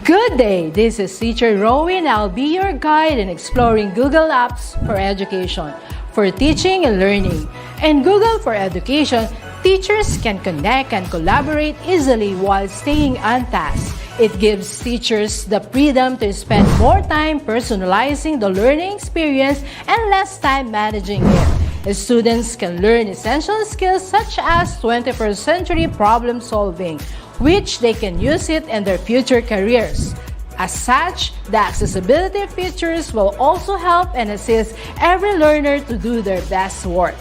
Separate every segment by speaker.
Speaker 1: Good day! This is Teacher Rowan. I'll be your guide in exploring Google Apps for education, for teaching and learning. In Google for Education, teachers can connect and collaborate easily while staying on task. It gives teachers the freedom to spend more time personalizing the learning experience and less time managing it. Students can learn essential skills such as 21st century problem solving, which they can use it in their future careers. As such, the accessibility features will also help and assist every learner to do their best work.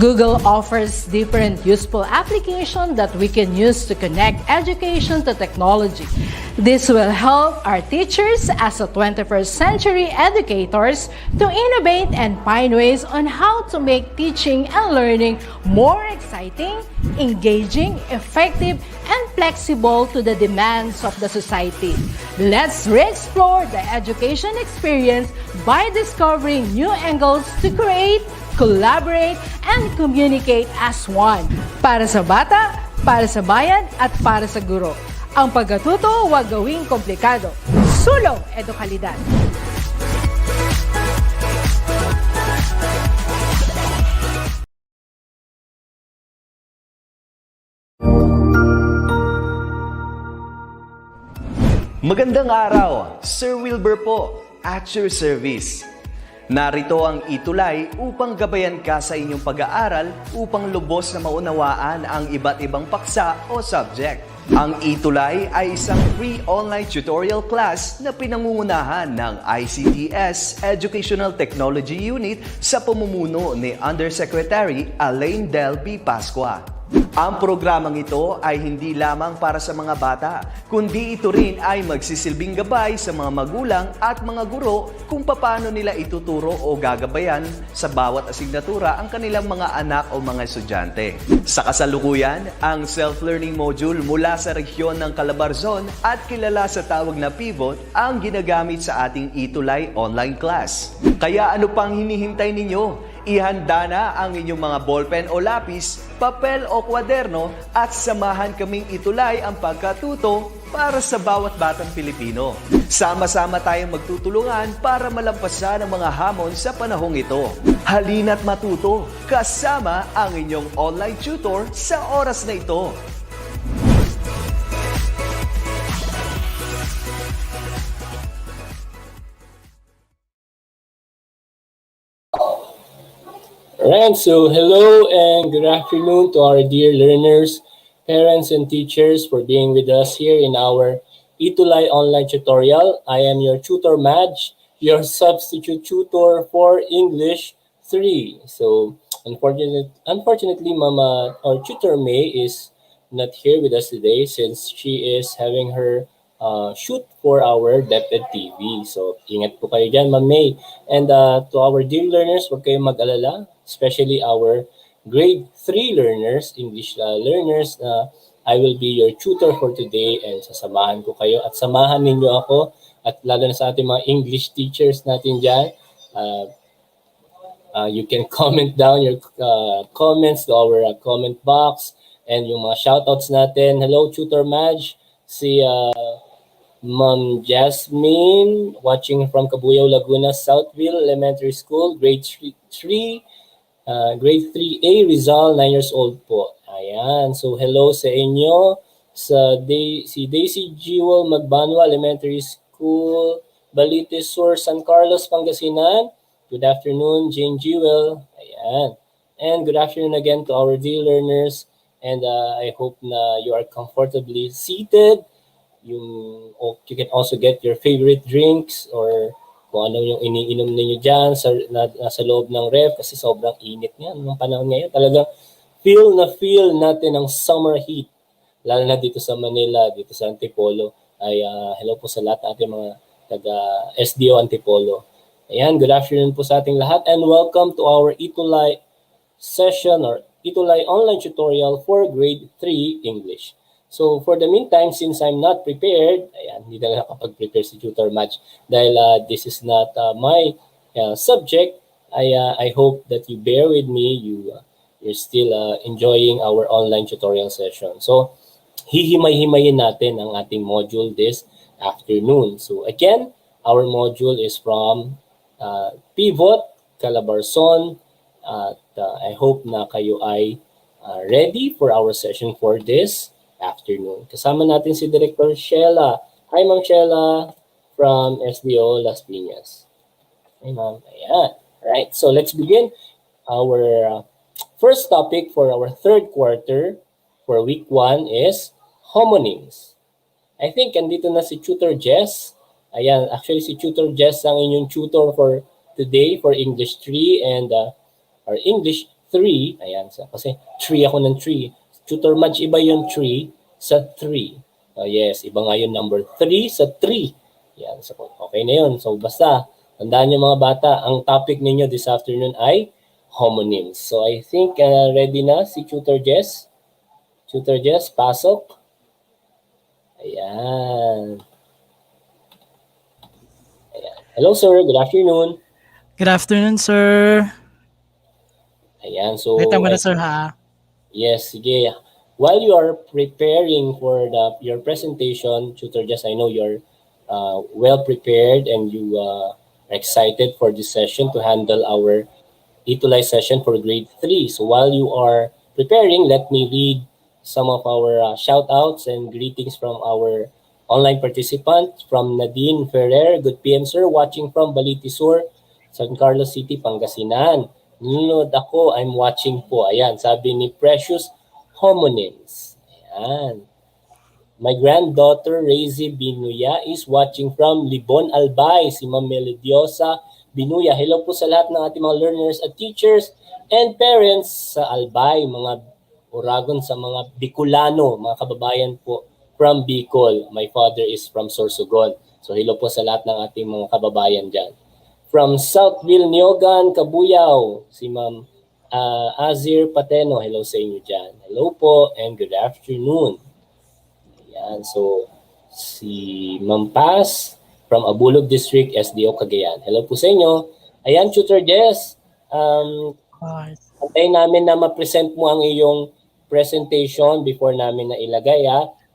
Speaker 1: Google offers different useful applications that we can use to connect education to technology. This will help our teachers as a 21st century educators to innovate and find ways on how to make teaching and learning more exciting, engaging, effective, and flexible to the demands of the society. Let's re-explore the education experience by discovering new angles to create, collaborate, and communicate as one. Para sa bata, para sa bayan, at para sa guro. Ang pagkatuto huwag gawing komplikado. Sulong edukalidad.
Speaker 2: Magandang araw, Sir Wilbur po, at your service. Narito ang ETUlay upang gabayan ka sa inyong pag-aaral upang lubos na maunawaan ang iba't ibang paksa o subject. Ang ETUlay ay isang free online tutorial class na pinangungunahan ng ICT's Educational Technology Unit sa pamumuno ni Undersecretary Elaine Del B. Pascua. Ang programang ito ay hindi lamang para sa mga bata, kundi ito rin ay magsisilbing gabay sa mga magulang at mga guro kung paano nila ituturo o gagabayan sa bawat asignatura ang kanilang mga anak o mga estudyante. Sa kasalukuyan, ang self-learning module mula sa rehiyon ng Calabarzon at kilala sa tawag na pivot ang ginagamit sa ating ETUlay online class. Kaya ano pang hinihintay ninyo? Ihanda na ang inyong mga ballpen o lapis, papel o kwaderno at samahan kaming itulay ang pagkatuto para sa bawat batang Pilipino. Sama-sama tayong magtutulungan para malampasan ang mga hamon sa panahong ito. Halina't matuto kasama ang inyong online tutor sa oras na ito.
Speaker 3: Alright, so hello and good afternoon to our dear learners, parents, and teachers for being with us here in our ETUlay online tutorial. I am your tutor Madge, your substitute tutor for English 3. So unfortunately, Mama, our tutor May is not here with us today since she is having her shoot for our DepEd TV. So ingat po kayo dyan, Ma'am May. And to our dear learners, huwag kayong mag-alala, especially our grade 3 learners, English learners, I will be your tutor for today and sasamahan ko kayo at samahan ninyo ako at lalo na sa ating mga English teachers natin dyan. You can comment down your comments to our comment box and yung mga shoutouts natin. Hello, Tutor Madge. Si Ma'am Jasmine watching from Cabuyao, Laguna, Southville Elementary School, grade 3. Grade 3A, Rizal, 9 years old po. Ayan. So, hello sa inyo. Si Daisy Jewel Magbanwa Elementary School, Balite Sur, San Carlos, Pangasinan. Good afternoon, Jane Jewel. Ayan. And good afternoon again to our dear learners. And I hope na you are comfortably seated. You can also get your favorite drinks or kung ano yung iniinom ninyo dyan sa loob ng ref kasi sobrang init niyan ng panahon ngayon. Talagang feel natin ang summer heat. Lalo na dito sa Manila, dito sa Antipolo. Ay hello po sa lahat ng ating mga taga-SDO Antipolo. Ayan, good afternoon po sa ating lahat and welcome to our ETUlay session or ETUlay online tutorial for grade 3 English. So for the meantime, since I'm not prepared, ayan, hindi na nakapag-prepare si Tutor Match dahil this is not my subject. I hope that you bear with me. You're still enjoying our online tutorial session. So hihimay-himayin natin ang ating module this afternoon. So again, our module is from Pivot, Calabarzon. At I hope na kayo ay ready for our session for this afternoon. Kasama natin si Director Sheila. Hi, Ma'am Sheila from SDO Las Piñas. Hi, Ma'am. Ayan. Right. So let's begin our first topic for our third quarter for week 1 is homonyms. I think andito na si Tutor Jess. Ayan, actually si Tutor Jess ang inyong tutor for today for English 3 and or English 3. Ayan, kasi 3 ako ng 3. Tutor Madge, iba yung 3 sa 3. Yes, iba nga yung number 3 sa 3. Ayan, so okay na yun. So basta, tandaan nyo mga bata, ang topic ninyo this afternoon ay homonyms. So I think ready na si Tutor Jess. Tutor Jess, pasok. Ayan. Ayan. Hello sir, good afternoon.
Speaker 4: Good afternoon, sir.
Speaker 3: Ayan, so
Speaker 4: Wait mo na, sir, ha?
Speaker 3: yes, sige. While you are preparing for your presentation, Tutor Jess, I know you're well prepared and you are excited for this session to handle our ETUlay session for grade 3. So while you are preparing, let me read some of our shout outs and greetings from our online participant from Nadine Ferrer. Good PM, sir. Watching from Baliti Sur, San Carlos City, Pangasinan. Nunod ako, I'm watching po. Ayan, sabi ni Precious, homonyms. Ayan. My granddaughter, Razy Binuya, is watching from Libon, Albay. Si Ma'am Melodiosa Binuya. Hello po sa lahat ng ating mga learners at teachers and parents sa Albay, mga Oragon, sa mga Bicolano, mga kababayan po from Bicol. My father is from Sorsogon. So hello po sa lahat ng ating mga kababayan dyan. From Southville, Niogan, Kabuyao, si Ma'am Azir Pateno. Hello sa inyo dyan. Hello po and good afternoon. Ayan, so si Ma'am Paz from Abulog District, SDO Cagayan. Hello po sa inyo. Ayan, Tutor Jess. Antayin namin na ma-present mo ang iyong presentation before namin na ilagay.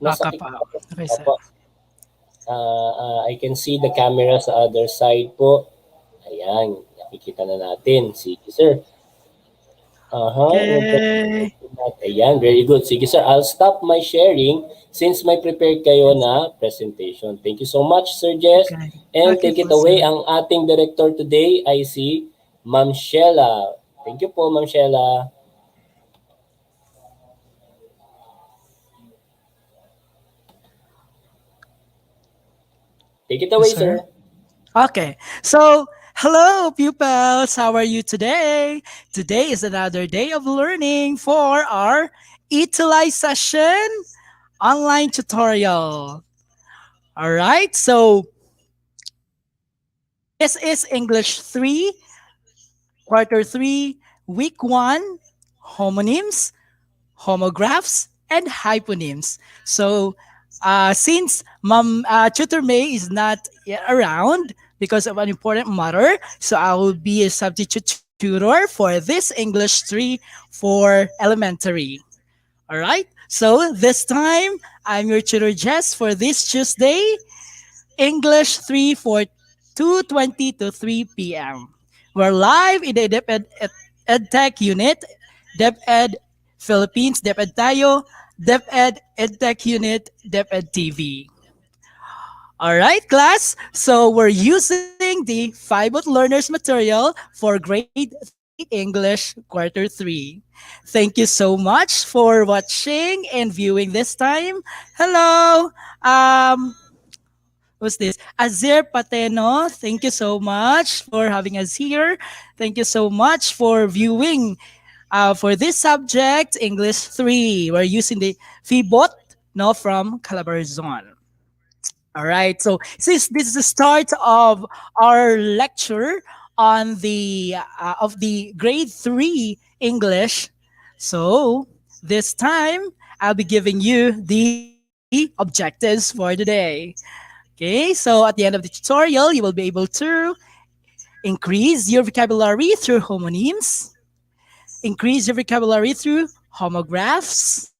Speaker 3: Nasa
Speaker 4: Okay, sir.
Speaker 3: I can see the camera sa other side po. Ayan, nakikita na natin. Sige, sir.
Speaker 4: Okay.
Speaker 3: Ayan, very good. Sige, sir. I'll stop my sharing since may prepared kayo na presentation. Thank you so much, Sir Jess.
Speaker 4: Okay.
Speaker 3: And
Speaker 4: Okay
Speaker 3: take it
Speaker 4: po,
Speaker 3: away.
Speaker 4: sir.
Speaker 3: Ang ating director today ay si Ma'am Sheila. Thank you po, Ma'am Sheila. Take it away,
Speaker 4: Yes,
Speaker 3: sir.
Speaker 4: Okay. So, hello, pupils. How are you today? Today is another day of learning for our ETUlay session online tutorial. All right. So, this is English 3, quarter 3, week 1, homonyms, homographs, and hyponyms. So, since Mom Tutor May is not yet around because of an important matter, so I will be a substitute tutor for this English 3 for elementary. All right. So this time, I'm your tutor Jess for this Tuesday, English 3 for 2:20 to 3 p.m. We're live in the DepEd Edtech Unit, DepEd Philippines, DepEd Tayo, DepEd Edtech Unit, DepEd TV. All right, class. So we're using the Fibot Learners material for grade 3 English quarter 3. Thank you so much for watching and viewing this time. Hello. What's this? Azir Pateno, thank you so much for having us here. Thank you so much for viewing for this subject, English 3. We're using the Fibot from Calabarzon. All right, so since this is the start of our lecture on the of the grade 3 English, so this time I'll be giving you the objectives for today. Okay, so at the end of the tutorial, you will be able to increase your vocabulary through homonyms, increase your vocabulary through homographs,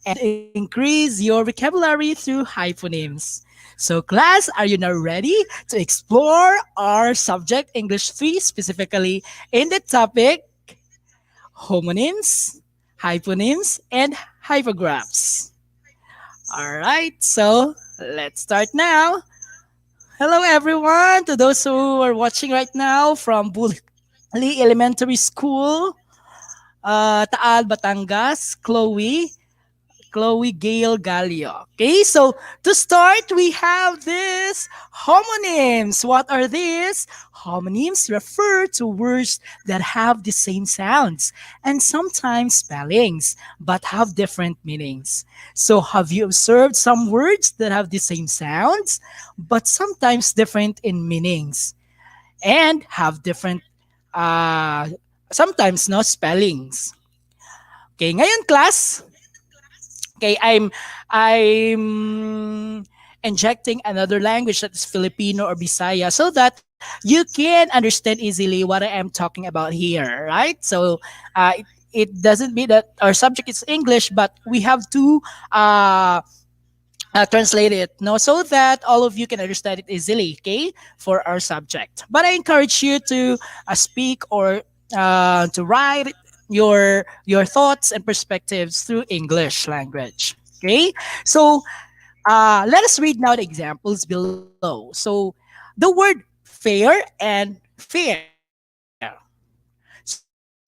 Speaker 4: and increase your vocabulary through hyponyms. So, class, are you now ready to explore our subject English 3, specifically in the topic homonyms, hyponyms, and hypographs? All right, so let's start now. Hello, everyone, to those who are watching right now from Bully Elementary School, Taal, Batangas, Chloe Gale Galio. Okay, so to start, we have this homonyms. What are these? Homonyms refer to words that have the same sounds and sometimes spellings, but have different meanings. So, have you observed some words that have the same sounds, but sometimes different in meanings and have different, uh, sometimes no spellings? Okay, ngayon class, okay, I'm injecting another language that is Filipino or Bisaya so that you can understand easily what I am talking about here, right? So it doesn't mean that our subject is English, but we have to uh, translate it, no, so that all of you can understand it easily, okay, for our subject. But I encourage you to speak or to write your thoughts and perspectives through English language. Okay, so let us read now the examples below. So the word fair and fair.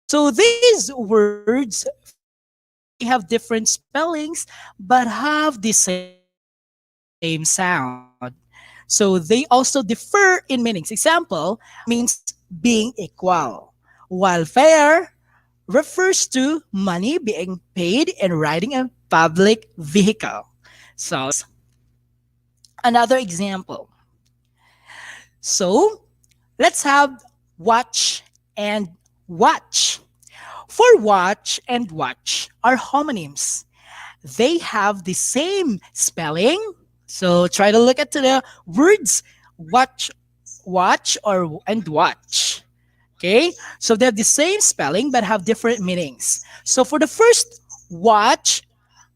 Speaker 4: So these words, fair and fair, they have different spellings but have the same sound. So they also differ in meanings. Example, fair means being equal, while fair refers to money being paid in riding a public vehicle. So let's another example. So let's have watch and watch. For watch and watch are homonyms. They have the same spelling. So try to look at the words watch, watch, or and watch. Okay, so they have the same spelling but have different meanings. So for the first watch,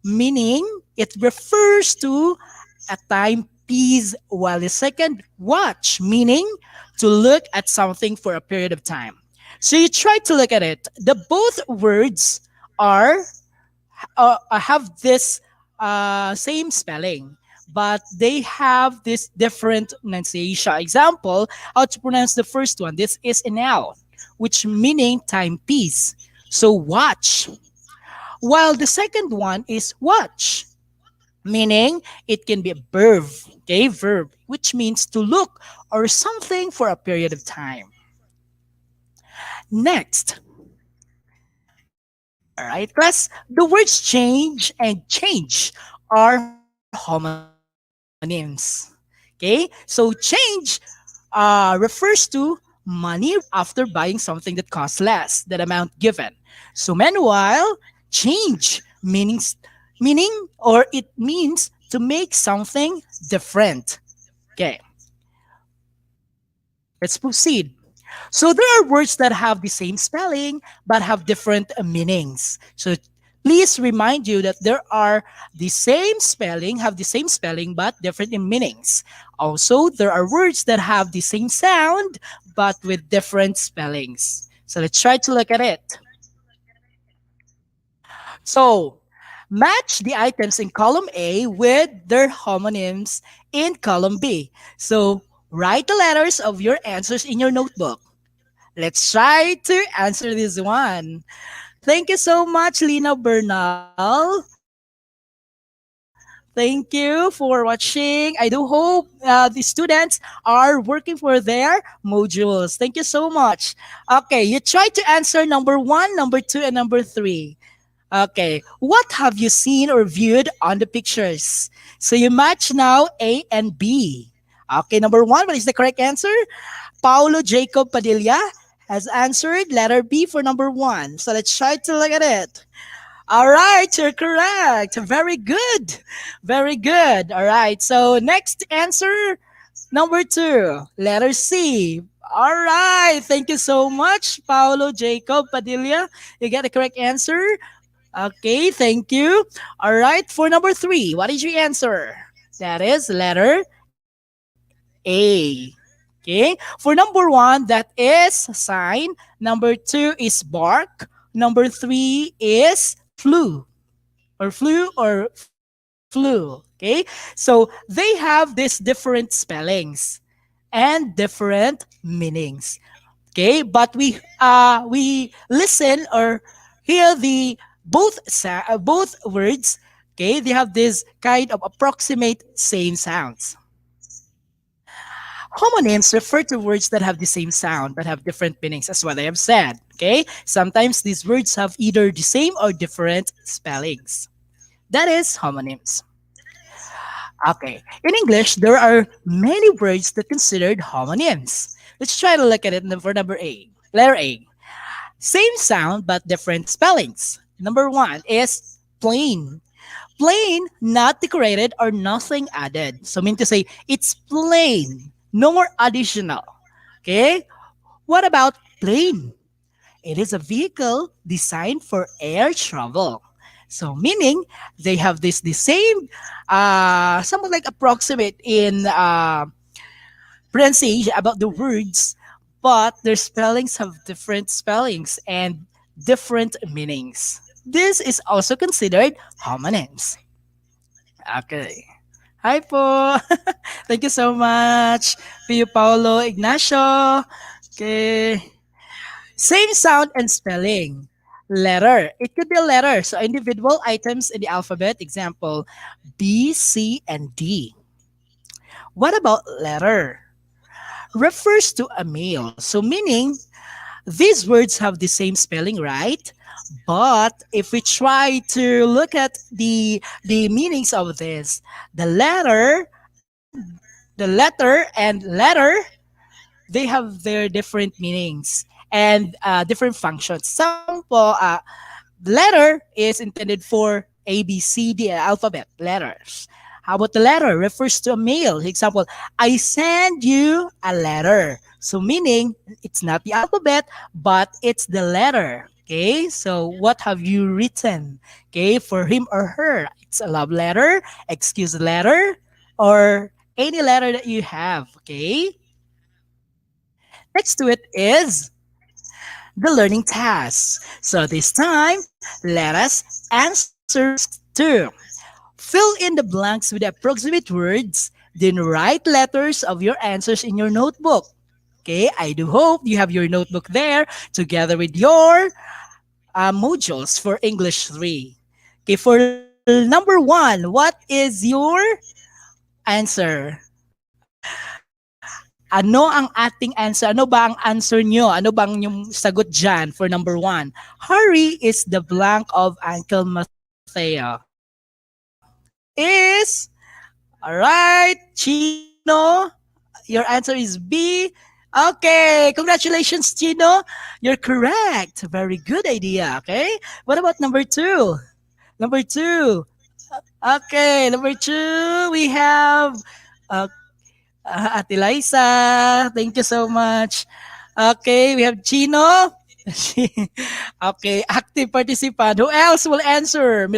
Speaker 4: meaning it refers to a timepiece, while the second watch, meaning to look at something for a period of time. So you try to look at it. The both words are have this same spelling, but they have this different pronunciation. Example, how to pronounce the first one. This is a noun, which meaning timepiece. So watch. While the second one is watch, meaning it can be a verb, okay, verb, which means to look or something for a period of time. Next, all right, class, the words change and change are homonyms. Okay, so change refers to money after buying something that costs less than amount given. So meanwhile, change meaning or it means to make something different. Okay, let's proceed. So there are words that have the same spelling but have different meanings. So please remind you that there are the same spelling, have the same spelling but different in meanings. Also, there are words that have the same sound but with different spellings. So let's try to look at it. So match the items in column A with their homonyms in column B. So write the letters of your answers in your notebook. Let's try to answer this one. Thank you so much, Lina Bernal. Thank you for watching. I do hope the students are working for their modules. Thank you so much. Okay, you try to answer number 1, number 2, and number 3. Okay, what have you seen or viewed on the pictures? So you match now A and B. Okay, number 1, what is the correct answer? Paulo Jacob Padilla has answered letter B for number 1. So let's try to look at it. All right, you're correct. Very good. Very good. All right, so next answer, number 2, letter C. All right, thank you so much, Paulo Jacob Padilla. You get the correct answer. Okay, thank you. All right, for number 3, what is your answer? That is letter A. Okay. For number one, that is sign. Number two is bark. Number three is flu. Okay. So they have these different spellings and different meanings. Okay, but we listen or hear the both words. Okay, they have this kind of approximate same sounds. Homonyms refer to words that have the same sound but have different meanings, as what I have said. Okay, sometimes these words have either the same or different spellings. That is homonyms. Okay. In English, there are many words that considered homonyms. Let's try to look at it for number A. Letter A. Same sound but different spellings. Number one is plain. Plain, not decorated or nothing added. So mean to say it's plain. No more additional. Okay? What about plane? It is a vehicle designed for air travel. So meaning they have this the same somewhat like approximate in pronunciation about the words, but their spellings have different spellings and different meanings. This is also considered homonyms. Okay. Hi po. Thank you so much. Pio Paulo Ignacio. Okay. Same sound and spelling. Letter. It could be a letter. So individual items in the alphabet. Example, B, C, and D. What about letter? Refers to a male. So meaning these words have the same spelling, right? But if we try to look at the meanings of this, the letter and letter, they have their different meanings and different functions. Example, letter is intended for A, B, C, D alphabet letters. How about the letter refers to a male? Example, I send you a letter. So meaning it's not the alphabet, but it's the letter. Okay, so what have you written? Okay, for him or her, it's a love letter, excuse letter, or any letter that you have. Okay, next to it is the learning task. So this time, let us answer task 2. Fill in the blanks with approximate words, then write letters of your answers in your notebook. Okay, I do hope you have your notebook there together with your modules for English 3. Okay, for number 1, what is your answer? Ano ang ating answer? Ano ba ang answer nyo? Ano bang yung sagot dyan for number 1? Harry is the blank of Uncle Mateo. Is, alright, Chino, your answer is B. Okay, congratulations, Chino. You're correct. Very good idea, okay? What about number 2? Number 2. Okay, number 2, we have Ate Liza. Thank you so much. Okay, we have Chino. Okay, active participant. Who else will answer?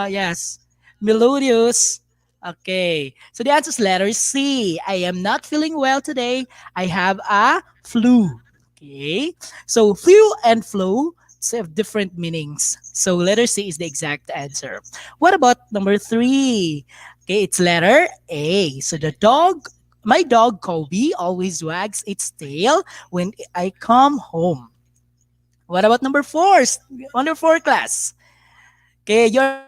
Speaker 4: Yes. Melodious. Okay. So the answer is letter C. I am not feeling well today. I have a flu. Okay. So flu and flu have different meanings. So letter C is the exact answer. What about number 3? Okay, it's letter A. So my dog Kobe always wags its tail when I come home. What about number 4? Number 4 class. Okay, you're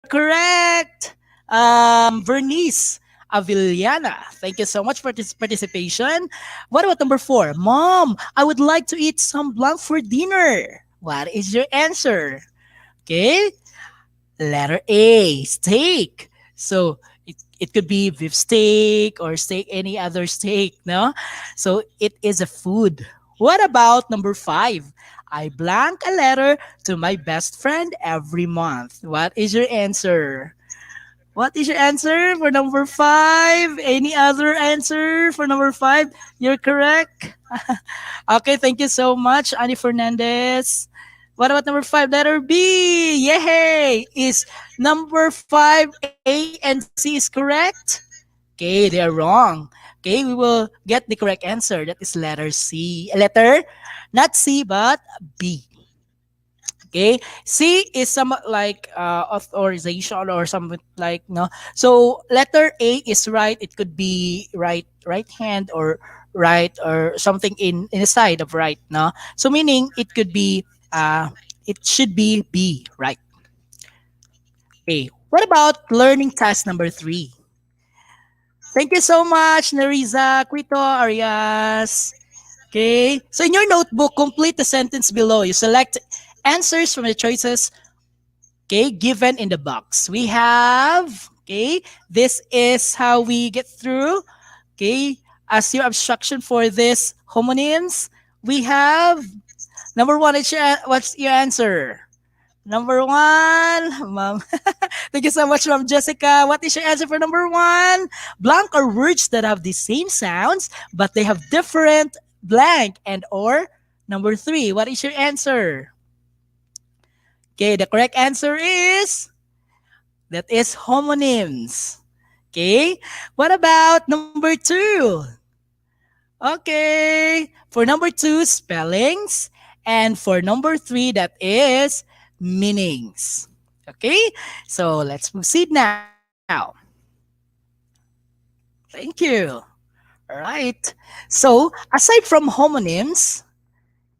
Speaker 4: correct. Vernice Avillana. Thank you so much for this participation. What about number 4? Mom, I would like to eat some blank for dinner. What is your answer? Okay, letter A, steak. So it could be beef steak or steak, any other steak, no? So it is a food. What about number 5? I blank a letter to my best friend every month. What is your answer? What is your answer for number 5? Any other answer for number 5? You're correct. Okay, thank you so much, Ani Fernandez. What about number 5? Letter B. Yay! Is number 5 A and C is correct? Okay, they are wrong. Okay, we will get the correct answer. That is letter C. Letter, not C, but B. Okay, C is somewhat like authorization or something like no. So letter A is right. It could be right hand or right or something in the side of right. No, so meaning it should be B, right? Okay. What about learning task number three? Thank you so much, Nariza, Quito, Arias. Okay. So in your notebook, complete the sentence below. You select answers from the choices, okay, given in the box. We have, okay, this is how we get through. Okay. As your abstraction for this homonyms, we have number one. What's your answer? Number one, Ma'am. Thank you so much, Ma'am Jessica. What is your answer for number one? Blank are words that have the same sounds, but they have different blank and or. Number three, what is your answer? Okay, the correct answer is that is homonyms. Okay, what about number two? Okay, for number two, spellings. And for number three, that is meanings. Okay, so let's proceed now. Thank you. All right. So, aside from homonyms,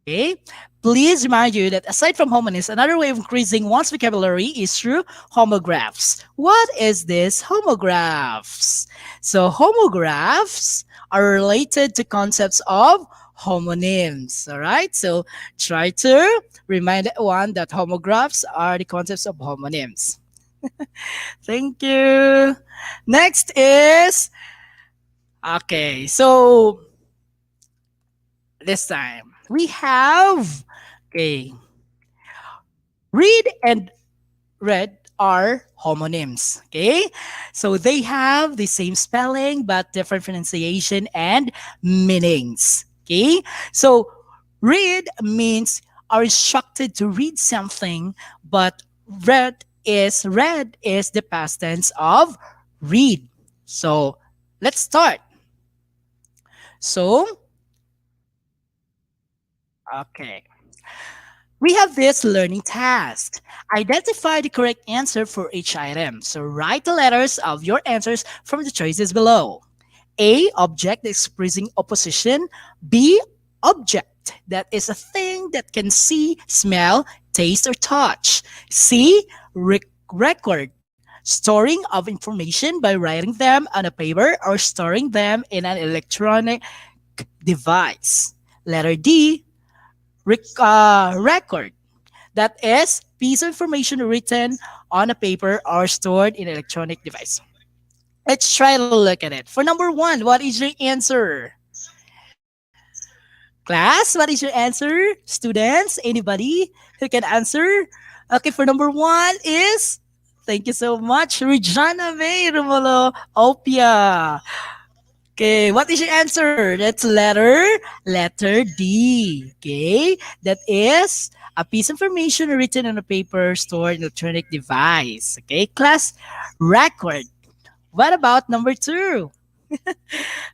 Speaker 4: okay, please remind you that aside from homonyms, another way of increasing one's vocabulary is through homographs. What is this homographs? So, homographs are related to concepts of homonyms. All right. So, try to remind one that homographs are the concepts of homonyms. Thank you. Next is okay. So, this time we have okay. Read and read are homonyms. Okay, so they have the same spelling but different pronunciation and meanings. Okay, so read means are instructed to read something, but read is the past tense of read. So let's start. So okay. We have this learning task. Identify the correct answer for each item. So write the letters of your answers from the choices below. A, object expressing opposition. B, object that is a thing that can see, smell, taste, or touch. C, record, storing of information by writing them on a paper or storing them in an electronic device. Letter D, record. That is piece of information written on a paper or stored in an electronic device. Let's try to look at it. For number one, what is your answer? Class, what is your answer? Students, anybody who can answer? Okay, for number one is, thank you so much, Regina May Romulo Opia. Okay, what is your answer? That's letter D. Okay, that is a piece of information written on a paper stored in an electronic device. Okay, class, record. What about number two?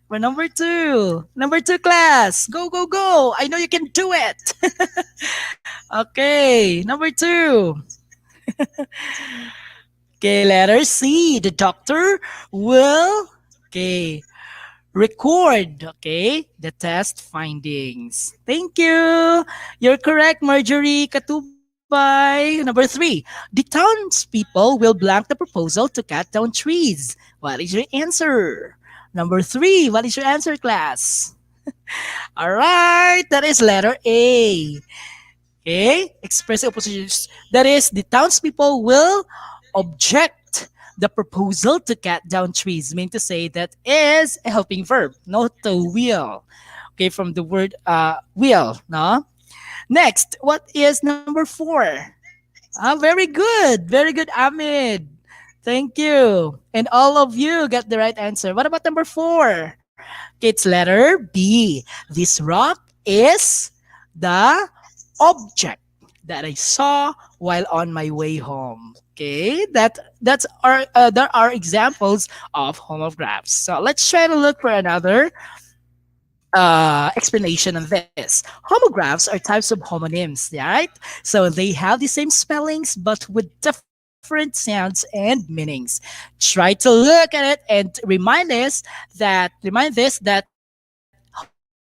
Speaker 4: For number two class, go go go! I know you can do it. Okay, number two. Okay, letter C. The doctor will okay record, okay, the test findings. Thank you. You're correct, Marjorie Katubay. Number three, the townspeople will blank the proposal to cut down trees. What is your answer? Number three, what is your answer, class? All right, that is letter A. Okay, express opposition. That is, the townspeople will object the proposal to cut down trees. Mean to say that is a helping verb, not the will. Okay, from the word will. No. Next, what is number four? Very good, Ahmed. Thank you. And all of you got the right answer. What about number four? Okay, it's letter B. This rock is the object that I saw while on my way home. Okay, that's our there are examples of homographs. So let's try to look for another explanation on this. Homographs are types of homonyms, right? So they have the same spellings but with different sounds and meanings. Try to look at it and remind this that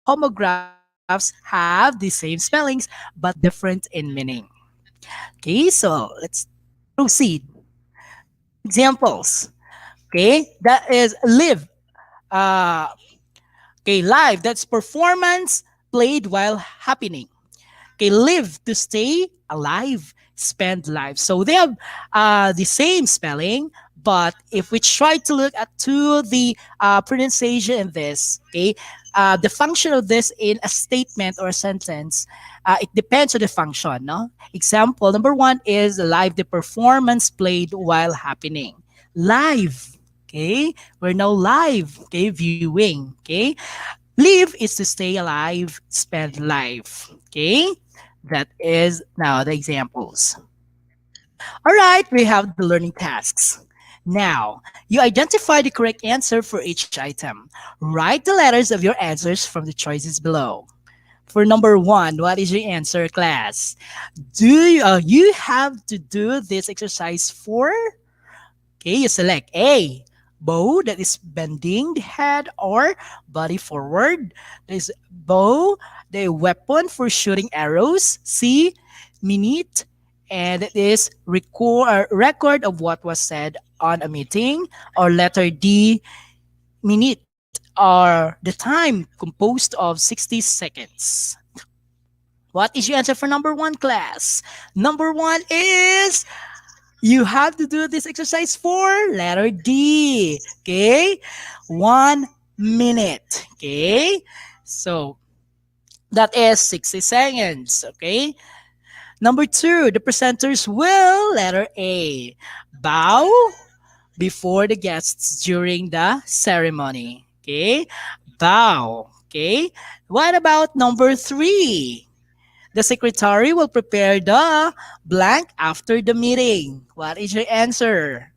Speaker 4: homographs have the same spellings but different in meaning. Okay, so let's proceed. Examples. Okay, that is live. Uh, okay, live. That's performance played while happening. Okay, live to stay alive, spend life. So they have the same spelling, but if we try to look at to the pronunciation in this, okay, the function of this in a statement or a sentence, it depends on the function. No, example number one is live. The performance played while happening. Live. Okay, we're now live. Okay, viewing. Okay, live is to stay alive, spend life. Okay, that is now the examples. All right, we have the learning tasks. Now, you identify the correct answer for each item. Write the letters of your answers from the choices below. For number one, what is your answer, class? Do you have to do this exercise for? Okay, you select A, bow, that is bending the head or body forward. That is bow, the weapon for shooting arrows. C, minute, and it is record of what was said on a meeting. Or letter D, minute, or the time composed of 60 seconds. What is your answer for number one, class? Number one is you have to do this exercise for letter D. Okay? 1 minute. Okay? So that is 60 seconds. Okay? Number two, the presenters will, letter A, bow before the guests during the ceremony. Okay? Bow. Okay? What about number three? The secretary will prepare the blank after the meeting. What is your answer?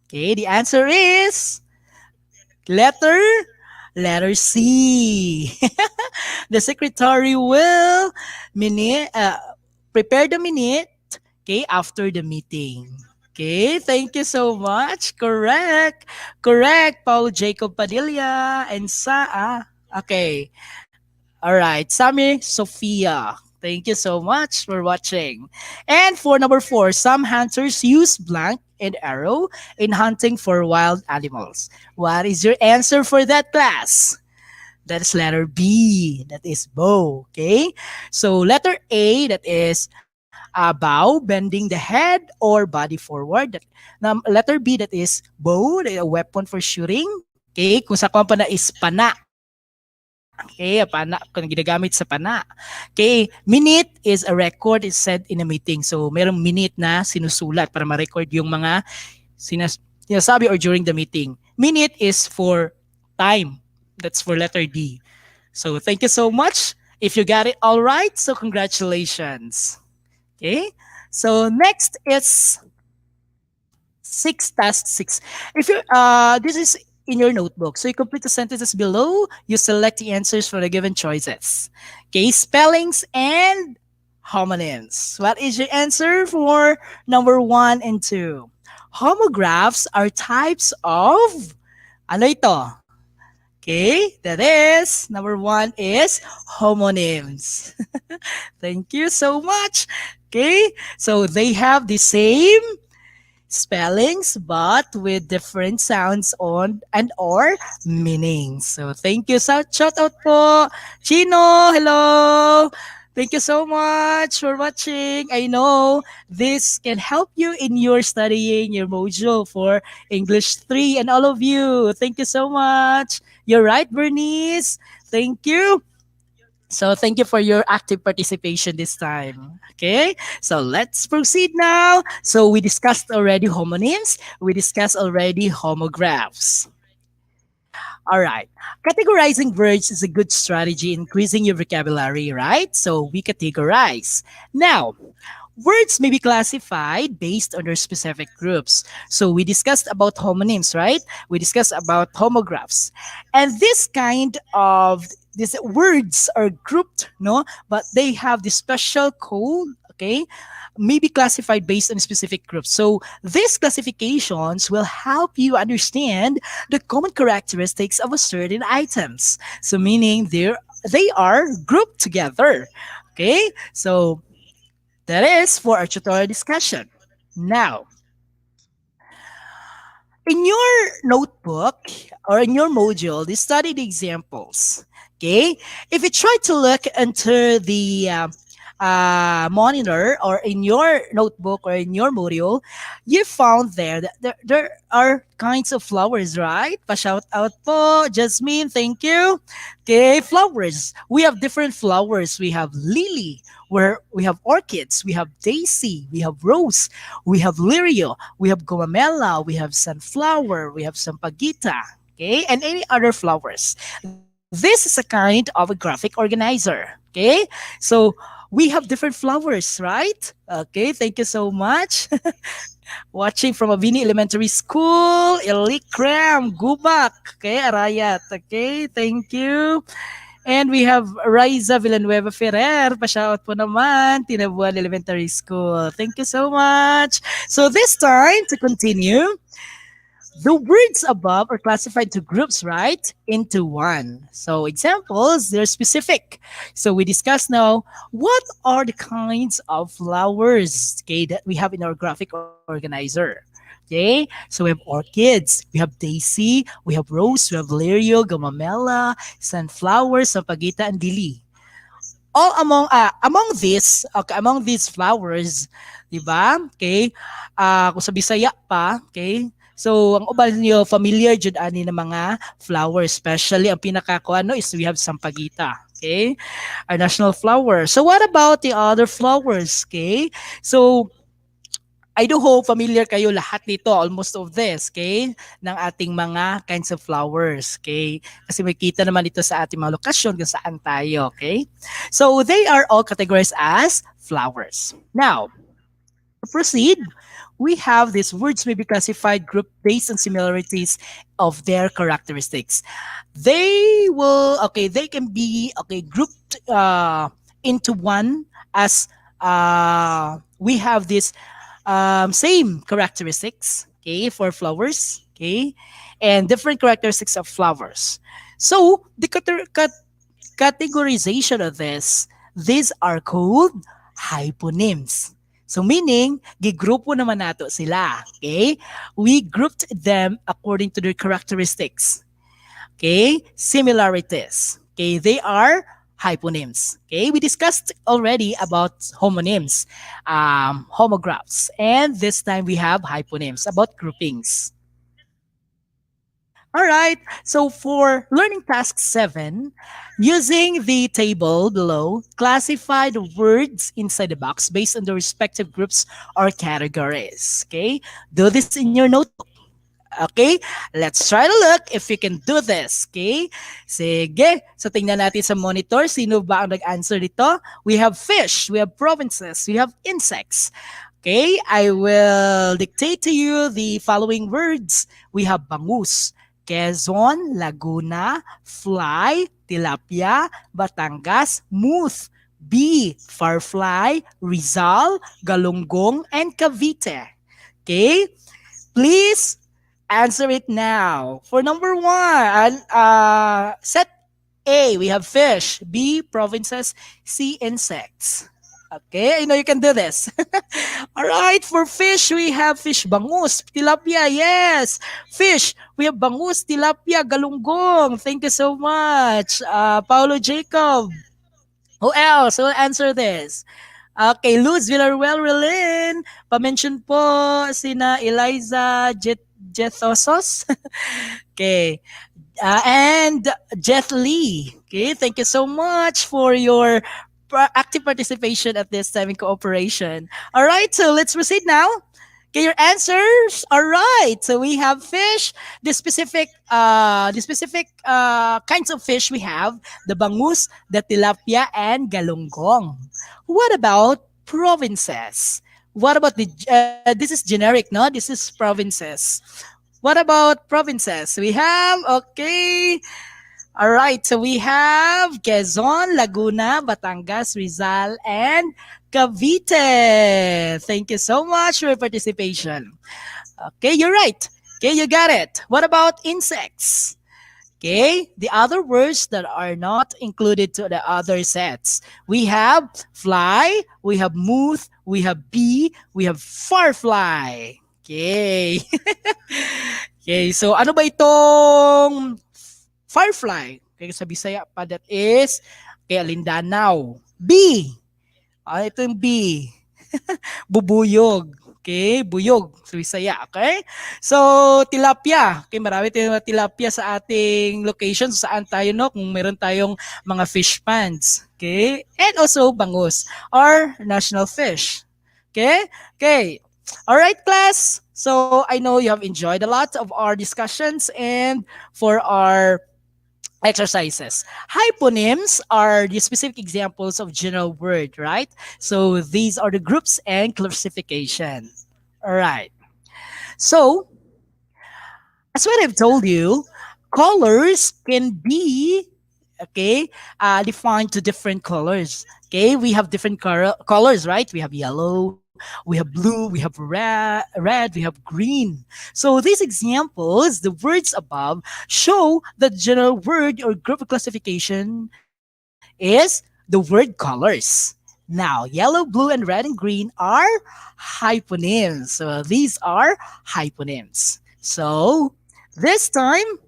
Speaker 4: Okay, the answer is letter letter C. The secretary will minute, prepare the minute, okay, after the meeting. Okay, thank you so much. Correct. Correct, Paul Jacob Padilla and okay. All right, Sami Sophia. Thank you so much for watching. And for number four, some hunters use blank and arrow in hunting for wild animals. What is your answer for that, class? That is letter B. That is bow. Okay. So letter A, that is bow, bending the head or body forward. Letter B, that is bow, a weapon for shooting. Okay. Kung sa kompa na is pana. Okay, pana, kung ginagamit sa pana. Okay, minute is a record is said in a meeting. So, merong minute na sinusulat para ma-record yung mga sinasabi or during the meeting. Minute is for time. That's for letter D. So, thank you so much. If you got it all right, so congratulations. Okay, so next is task six. If you this is in your notebook. So you complete the sentences below, you select the answers for the given choices. Okay, spellings and homonyms. What is your answer for number one and two? Homographs are types of ano ito? Okay, that is number one is homonyms. Thank you so much. Okay, so they have the same spellings but with different sounds on and or meanings. So thank you. So shout out po. Chino, hello. Thank you so much for watching. I know this can help you in your studying your module for English 3 and all of you. Thank you so much. You're right, Bernice. Thank you. So thank you for your active participation this time. Okay, so let's proceed now. So we discussed already homonyms. We discussed already homographs. All right. Categorizing words is a good strategy, increasing your vocabulary, right? So we categorize. Now, Words may be classified based on their specific groups. So we discussed about homonyms, right? We discussed about homographs. And this kind of these words are grouped, no, but they have this special code, okay, may be classified based on specific groups. So these classifications will help you understand the common characteristics of a certain items. So meaning they are grouped together. Okay, so that is for our tutorial discussion. Now, in your notebook or in your module, you study the examples. Okay, if you try to look into the monitor or in your notebook or in your module, you found there that there are kinds of flowers, right? Pa-shout out po, Jasmine, thank you. Okay, flowers. We have different flowers. We have lily, where we have orchids, we have daisy, we have rose, we have lirio, we have gumamela, we have sunflower, we have sampaguita, okay, and any other flowers. This is a kind of a graphic organizer, okay? So we have different flowers, right? Okay, thank you so much. Watching from Abini Elementary School, Ilikram, Gubak, okay, Arayat, okay, thank you. And we have Riza Villanueva Ferrer. Pa-shoutout po naman, Tinabuan Elementary School. Thank you so much. So this time, to continue, the words above are classified to groups, right? Into one. So examples, they're specific. So we discuss now what are the kinds of flowers, okay, that we have in our graphic organizer. Okay, so we have orchids, we have daisy, we have rose, we have lirio, gamamela, sunflower, sampaguita, and lily. All among these flowers, 'di ba? Okay? Kung sa Bisaya pa, okay? So, ang ubal niyo familiar jud ani ng mga flowers, especially ang pinakakuano is we have sampaguita. Okay? Our national flower. So, what about the other flowers? Okay? So, I do hope familiar kayo lahat nito, almost of this, okay? Ng ating mga kinds of flowers, okay? Kasi makita naman ito sa ating mga lokasyon kung saan tayo, okay? So, they are all categorized as flowers. Now, to proceed, we have these words may be classified group based on similarities of their characteristics. They can be, okay, grouped into one as we have this same characteristics, okay, for flowers, okay, and different characteristics of flowers. So the categorization of these are called hyponyms. So meaning, gigrupo naman nato sila, okay? We grouped them according to their characteristics, okay, similarities, okay, they are hyponyms. Okay, we discussed already about homonyms, homographs, and this time we have hyponyms about groupings. All right, so for learning task 7, using the table below, classify the words inside the box based on the respective groups or categories. Okay, do this in your notebook. Okay? Let's try to look if we can do this. Okay? Sige. So, tingnan natin sa monitor. Sino ba ang nag-answer dito? We have fish. We have provinces. We have insects. Okay? I will dictate to you the following words. We have bangus, Quezon, Laguna, fly, tilapia, Batangas, muth, bee, farfly, Rizal, Galunggong, and Cavite. Okay? Please answer it now. For number 1, set A, we have fish. B, provinces. C, insects. Okay, I know you can do this. All right, for fish, we have fish bangus, tilapia, yes. Fish, we have bangus, tilapia, galunggong. Thank you so much. Paulo Jacob. Who else will answer this? Okay, Luz Villarreal Relin. Pa-mention po sina Eliza Jethosos. Okay. And Jet Lee. Okay, thank you so much for your active participation at this time in cooperation. All right, so let's proceed now. Okay, your answers are right. So we have fish. The specific kinds of fish we have: the bangus, the tilapia, and galunggong. What about provinces. What about this is generic, no? This is provinces. What about provinces? We have, okay. All right. So we have Quezon, Laguna, Batangas, Rizal, and Cavite. Thank you so much for your participation. Okay, you're right. Okay, you got it. What about insects? Okay, the other words that are not included to the other sets. We have fly, we have moth, we have bee, we have firefly. Okay. Okay, so ano ba itong firefly? Okay, sa Bisaya pa that is okay, Lindanaw. Bee. Ito yung bee. Bubuyog. Okay, buyog sa Bisaya, okay? So, tilapia. Okay, marami tayong mga tilapia sa ating location saan tayo, no? Kung meron tayong mga fish ponds. Okay? And also, bangus, our national fish. Okay? Okay. All right, class. So, I know you have enjoyed a lot of our discussions and for our exercises. Hyponyms are the specific examples of general word, right? So these are the groups and classification. All right. So as what I've told you, colors can be okay defined to different colors. Okay, we have different colors, right? We have yellow, we have blue, we have red, we have green. So these examples, the words above, show the general word or group of classification is the word colors. Now, yellow, blue, and red and green are hyponyms. So these are hyponyms. So this time,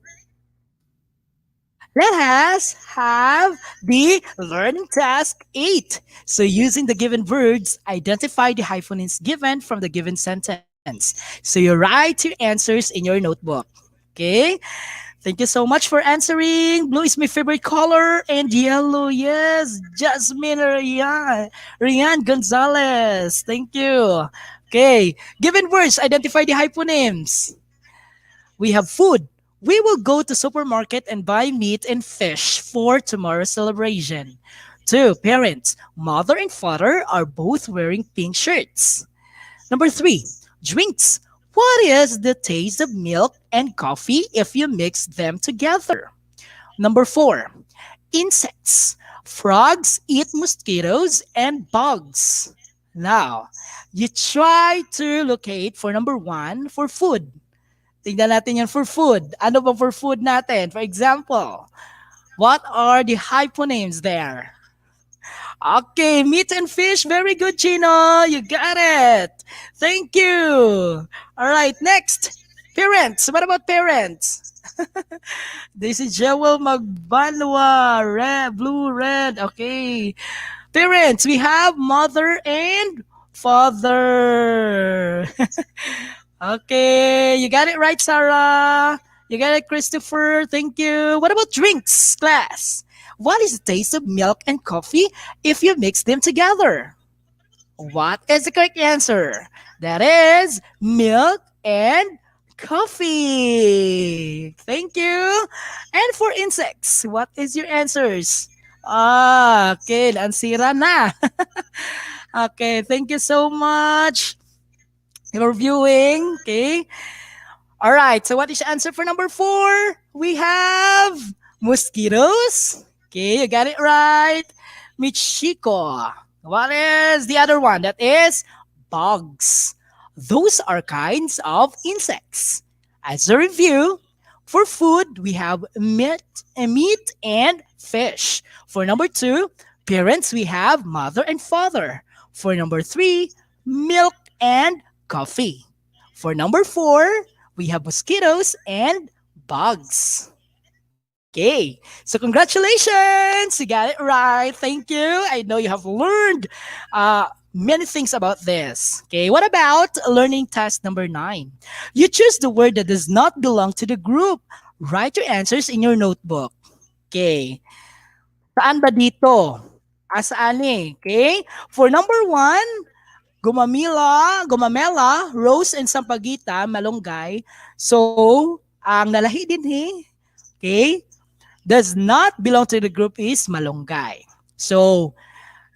Speaker 4: let us have the learning task 8. So using the given words, identify the hyphonyms given from the given sentence. So you write your answers in your notebook. Okay? Thank you so much for answering. Blue is my favorite color and yellow, yes. Jasmine Rian Gonzalez. Thank you. Okay. Given words, identify the hyponyms. We have food. We will go to supermarket and buy meat and fish for tomorrow's celebration. 2. Parents. Mother and father are both wearing pink shirts. Number 3. Drinks. What is the taste of milk and coffee if you mix them together? Number 4. Insects. Frogs eat mosquitoes and bugs. Now, you try to locate for number 1 for food. Tingnan natin yan for food. Ano ba for food natin? For example, what are the hyponyms there? Okay, meat and fish. Very good, Chino. You got it. Thank you. All right, next. Parents. What about parents? This is Joel Magbanwa. Red, blue, red. Okay. Parents, we have mother and father. Okay, you got it right, Sarah. You got it, Christopher. Thank you. What about drinks, class? What is the taste of milk and coffee if you mix them together? What is the correct answer? That is milk and coffee. Thank you. And for insects, what is your answers? Okay, nansira na. Okay, thank you so much for viewing. Okay. All right. So what is the answer for number 4? We have mosquitoes. Okay, you got it right. Michiko. What is the other one? That is bugs. Those are kinds of insects. As a review, for food, we have meat and fish. For number 2, parents, we have mother and father. For number 3, milk and coffee. For number 4, we have mosquitoes and bugs. Okay, so congratulations, you got it right. Thank you. I know you have learned many things about this. Okay, what about learning task number 9? You choose the word that does not belong to the group. Write your answers in your notebook. Okay, saan ba dito? Asaan eh? Okay, for number 1, gumamela, rose and sampagita, malunggay. So, ang nalahi din okay, does not belong to the group is malunggay. So,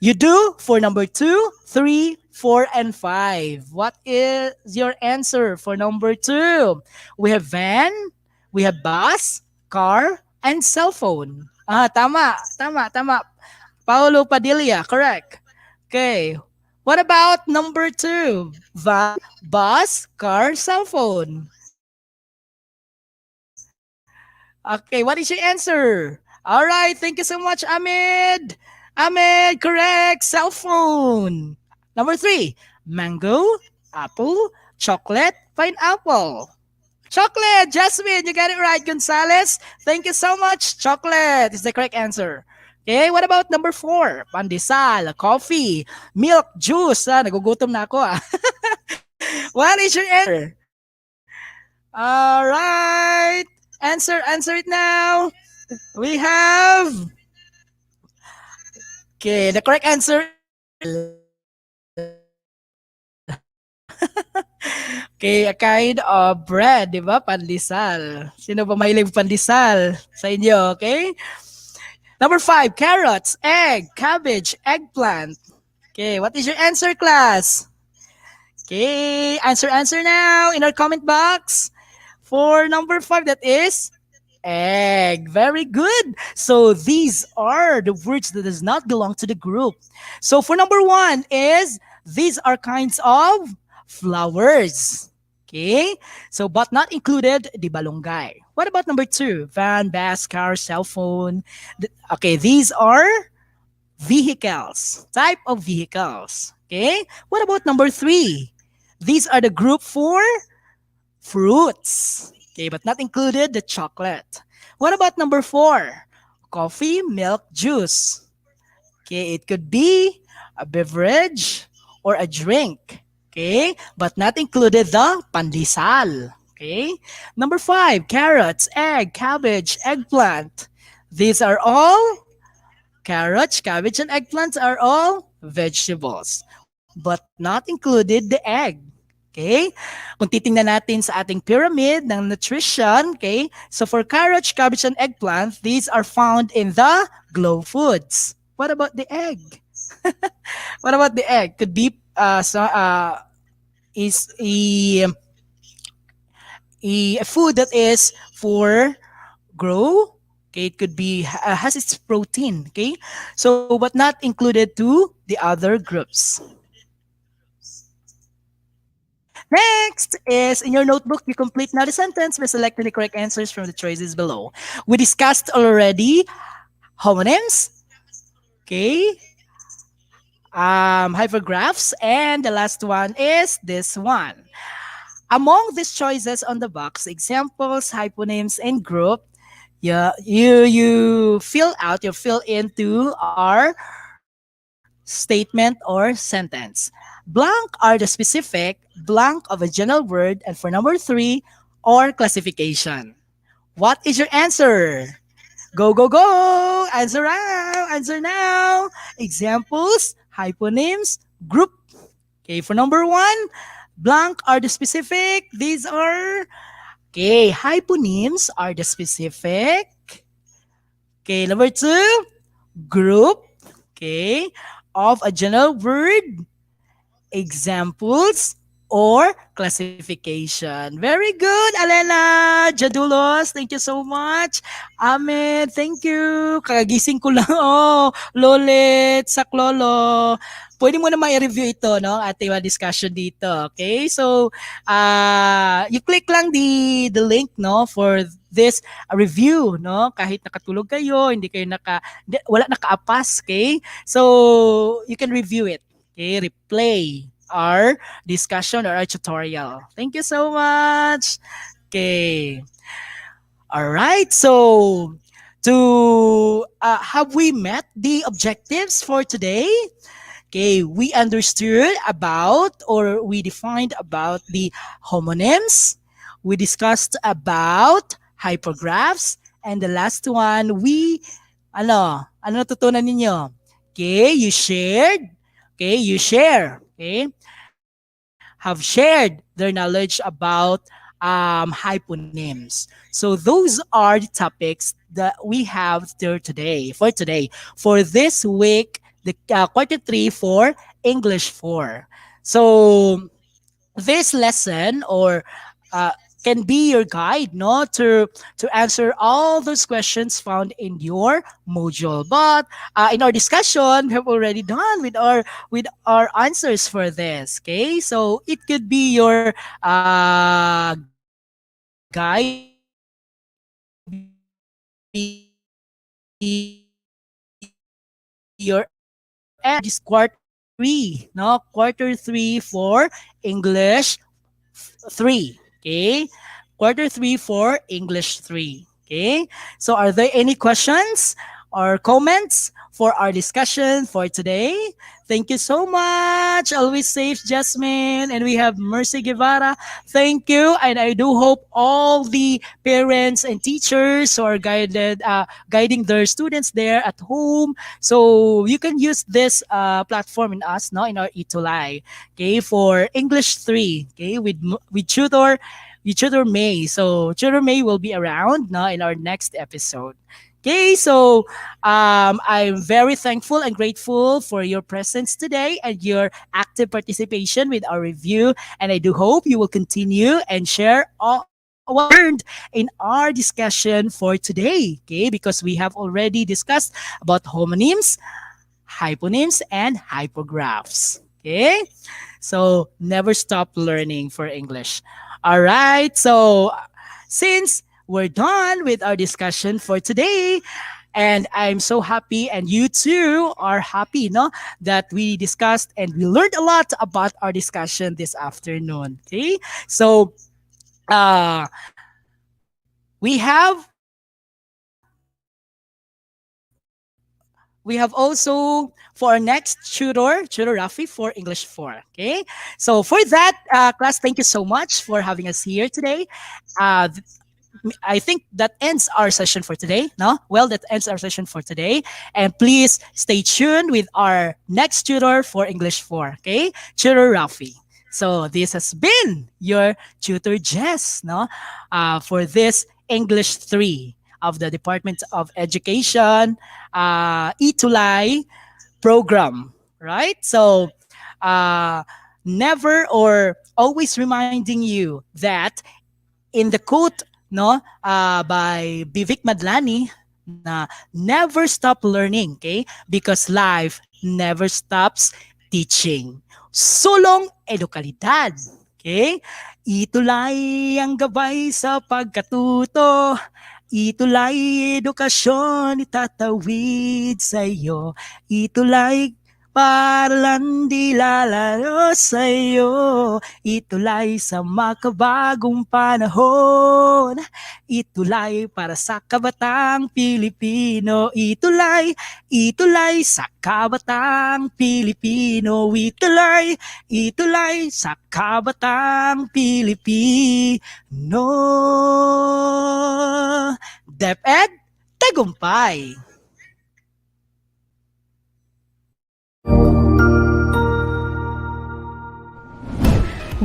Speaker 4: You do for number 2, 3, 4, and 5. What is your answer for number 2? We have van, we have bus, car, and cell phone. Tama. Paolo Padilla, correct. Okay. What about number 2? Van, bus, car, cell phone. Okay, what is your answer? All right, thank you so much, Ahmed. Ahmed, correct. Cell phone. Number 3, mango, apple, chocolate, pineapple. Chocolate, Jasmine, you got it right. Gonzalez, thank you so much. Chocolate is the correct answer. Okay, what about number 4? Pandesal, coffee, milk, juice. Nagugutom na ako What is your answer? All right. Answer it now. We have. Okay, the correct answer is okay, a kind of bread, di ba? Pandesal. Sino ba mahilig pandesal sa inyo, okay? Number 5, carrots, egg, cabbage, eggplant. Okay, what is your answer, class? Okay, answer now in our comment box. For number 5, that is egg. Very good. So these are the words that does not belong to the group. So for number 1 is these are kinds of flowers. Okay? So but not included the balonggay. What about number 2? Van, bus, car, cell phone. Okay, these are vehicles. Type of vehicles. Okay? What about number 3? These are the group for fruits. Okay, but not included the chocolate. What about number 4? Coffee, milk, juice. Okay, it could be a beverage or a drink. Okay, but not included the pandesal. Okay, number 5, carrots, egg, cabbage, eggplant. These are all carrots, cabbage, and eggplants are all vegetables, but not included the egg. Okay? Kung titingnan natin sa ating pyramid ng nutrition, okay? So for carrots, cabbage, and eggplant, these are found in the glow foods. What about the egg? What about the egg? Could be is a food that is for grow. Okay, it could be has its protein. Okay, so but not included to the other groups. Next is in your notebook, you complete now the sentence by selecting the correct answers from the choices below. We discussed already homonyms, okay, hypergraphs, and the last one is this one. Among these choices on the box, examples, hyponyms, and group, you fill out, you fill into our statement or sentence. Blank are the specific, blank of a general word, and for number 3, or classification. What is your answer? Go! Answer now. Examples, hyponyms, group. Okay, for number 1, blank are the specific. These are, okay, hyponyms are the specific. Okay, number 2, group, okay, of a general word, examples, or classification. Very good, Alena Jadulos. Thank you so much. Ahmed, thank you. Kakagising ko lang. Oh, Lolit, Saklolo. Pwede mo na ma-review ito, no? Ating discussion dito. Okay? So, you click lang the link, no? For this review, no? Kahit nakatulog kayo, wala nakaapas, okay? So, you can review it. Okay, replay our discussion or our tutorial. Thank you so much. Okay. All right. So, to have we met the objectives for today? Okay, we understood about or we defined about the homonyms. We discussed about hypergraphs, and the last one ano natutunan ninyo? Okay, you shared. Okay, you share. Okay, have shared their knowledge about hyponyms. So those are the topics that we have there today for this week the quarter 3 for English 4. So this lesson or uh, can be your guide no to answer all those questions found in your module, but in our discussion we have already done with our answers for this. Okay, so it could be your guide or it could be your this quarter 3, no, quarter 3 for English 3. Okay. Quarter 3 for English 3. Okay. So are there any questions or comments for our discussion for today? Thank you so much. Always safe, Jasmine. And we have Mercy Guevara. Thank you. And I do hope all the parents and teachers who are guiding their students there at home. So you can use this platform in us, no, in our ETUlay. Okay, for English 3. Okay, with Tutor. With Tutor May. So Tutor May will be around no, in our next episode. Okay, so I'm very thankful and grateful for your presence today and your active participation with our review. And I do hope you will continue and share all what learned in our discussion for today. Okay, because we have already discussed about homonyms, hyponyms, and hypographs. Okay, so never stop learning for English. All right, so since we're done with our discussion for today, and I'm so happy, and you too are happy, no, that we discussed and we learned a lot about our discussion this afternoon. Okay, so uh, we have also for our next tutor Rafi for English 4. Okay, so for that class, thank you so much for having us here today. I think that ends our session for today. No? Well, that ends our session for today. And please stay tuned with our next tutor for English 4. Okay? Tutor Rafi. So this has been your tutor Jess, no? For this English 3 of the Department of Education ETUlay program. Right? So never or always reminding you that in the quote no by Bivik Madlani na never stop learning, okay, because life never stops teaching. Sulong edukalidad, okay, itulay ang gabay sa pagkatuto, itulay edukasyon itatawid sa iyo, itulay paralan di lalayo sa iyo, itulay sa makabagong panahon, itulay para sa kabatang Pilipino, itulay sa kabatang Pilipino, itulay sa kabatang Pilipino. DepEd Tagumpay.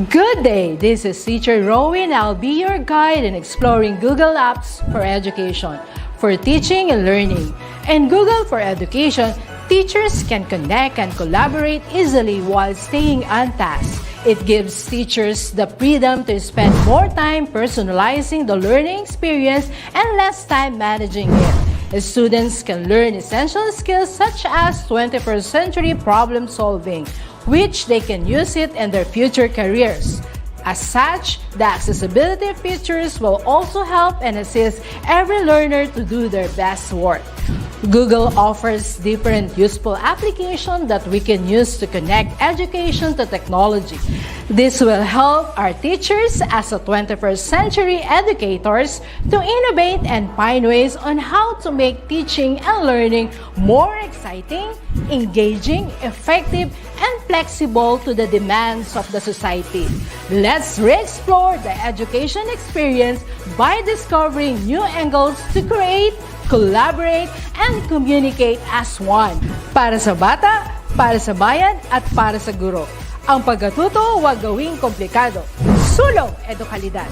Speaker 1: Good day, this is Teacher Rowan. I'll be your guide in exploring Google Apps for education, for teaching and learning. In Google for Education, teachers can connect and collaborate easily while staying on task. It gives teachers the freedom to spend more time personalizing the learning experience and less time managing it. Students can learn essential skills such as 21st century problem solving, which they can use it in their future careers. As such, the accessibility features will also help and assist every learner to do their best work. Google offers different useful applications that we can use to connect education to technology. This will help our teachers as a 21st century educators to innovate and find ways on how to make teaching and learning more exciting, engaging, effective, and flexible to the demands of the society. Let's re-explore the education experience by discovering new angles to create, collaborate, and communicate as one. Para sa bata, para sa bayan, at para sa guro. Ang pagkatuto, huwag gawing komplikado. Sulong edukalidad.